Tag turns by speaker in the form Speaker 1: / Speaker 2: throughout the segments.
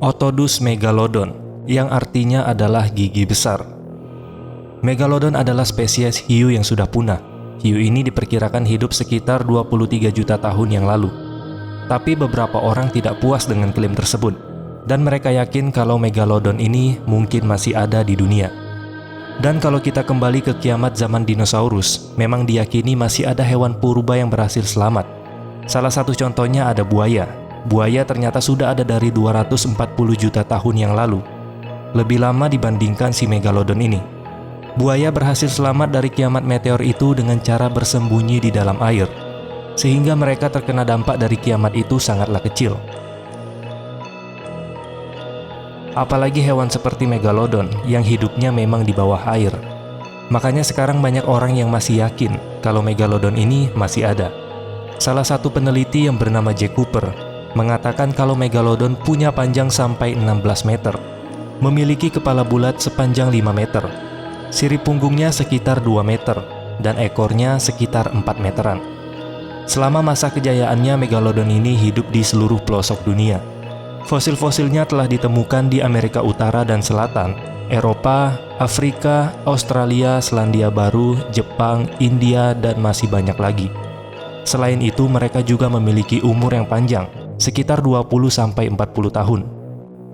Speaker 1: Otodus megalodon, yang artinya adalah gigi besar. Megalodon adalah spesies hiu yang sudah punah. Hiu ini diperkirakan hidup sekitar 23 juta tahun yang lalu. Tapi beberapa orang tidak puas dengan klaim tersebut, dan mereka yakin kalau megalodon ini mungkin masih ada di dunia. Dan kalau kita kembali ke kiamat zaman dinosaurus, memang diyakini masih ada hewan purba yang berhasil selamat. Salah satu contohnya ada buaya. Buaya ternyata sudah ada dari 240 juta tahun yang lalu. Lebih lama dibandingkan si megalodon ini. Buaya berhasil selamat dari kiamat meteor itu dengan cara bersembunyi di dalam air, sehingga mereka terkena dampak dari kiamat itu sangatlah kecil. Apalagi hewan seperti megalodon yang hidupnya memang di bawah air. Makanya sekarang banyak orang yang masih yakin kalau megalodon ini masih ada. Salah satu peneliti yang bernama Jack Cooper mengatakan kalau megalodon punya panjang sampai 16 meter, memiliki kepala bulat sepanjang 5 meter, sirip punggungnya sekitar 2 meter, dan ekornya sekitar 4 meteran. Selama masa kejayaannya, megalodon ini hidup di seluruh pelosok dunia. Fosil-fosilnya telah ditemukan di Amerika Utara dan Selatan, Eropa, Afrika, Australia, Selandia Baru, Jepang, India, dan masih banyak lagi. Selain itu, mereka juga memiliki umur yang panjang, sekitar 20-40 tahun.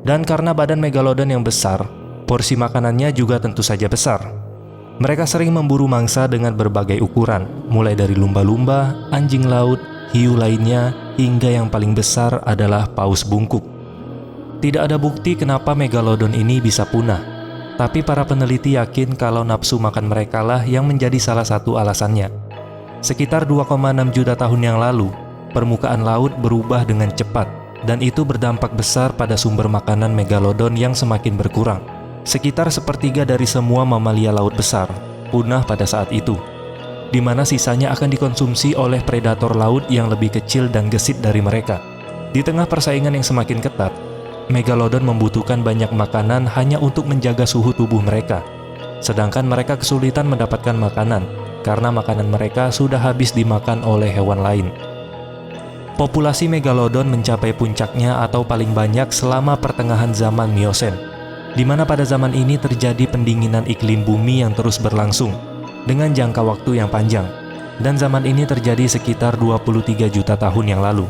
Speaker 1: Dan karena badan megalodon yang besar, porsi makanannya juga tentu saja besar. Mereka sering memburu mangsa dengan berbagai ukuran, mulai dari lumba-lumba, anjing laut, hiu lainnya, hingga yang paling besar adalah paus bungkuk. Tidak ada bukti kenapa megalodon ini bisa punah, tapi para peneliti yakin kalau nafsu makan mereka lah yang menjadi salah satu alasannya. Sekitar 2,6 juta tahun yang lalu, permukaan laut berubah dengan cepat, dan itu berdampak besar pada sumber makanan megalodon yang semakin berkurang. Sekitar sepertiga dari semua mamalia laut besar punah pada saat itu, di mana sisanya akan dikonsumsi oleh predator laut yang lebih kecil dan gesit dari mereka. Di tengah persaingan yang semakin ketat, megalodon membutuhkan banyak makanan hanya untuk menjaga suhu tubuh mereka, sedangkan mereka kesulitan mendapatkan makanan karena makanan mereka sudah habis dimakan oleh hewan lain. Populasi megalodon mencapai puncaknya atau paling banyak selama pertengahan zaman Miosen, di mana pada zaman ini terjadi pendinginan iklim bumi yang terus berlangsung dengan jangka waktu yang panjang, dan zaman ini terjadi sekitar 23 juta tahun yang lalu.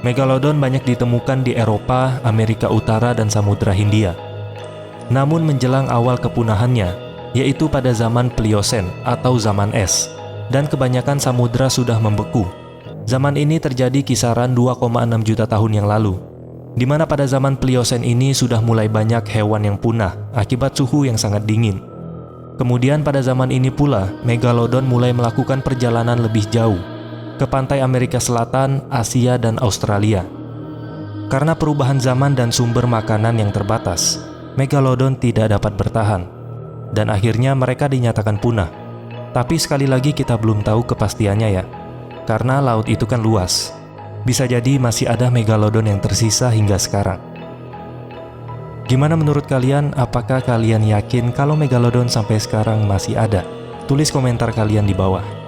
Speaker 1: Megalodon banyak ditemukan di Eropa, Amerika Utara, dan Samudra Hindia. Namun menjelang awal kepunahannya, yaitu pada zaman Pliosen atau zaman es, dan kebanyakan samudra sudah membeku. Zaman ini terjadi kisaran 2,6 juta tahun yang lalu, di mana pada zaman Pliosen ini sudah mulai banyak hewan yang punah akibat suhu yang sangat dingin. Kemudian pada zaman ini pula, megalodon mulai melakukan perjalanan lebih jauh ke pantai Amerika Selatan, Asia, dan Australia. Karena perubahan zaman dan sumber makanan yang terbatas, megalodon tidak dapat bertahan, dan akhirnya mereka dinyatakan punah. Tapi sekali lagi kita belum tahu kepastiannya ya, karena laut itu kan luas. Bisa jadi masih ada megalodon yang tersisa hingga sekarang. Gimana menurut kalian? Apakah kalian yakin kalau megalodon sampai sekarang masih ada? Tulis komentar kalian di bawah.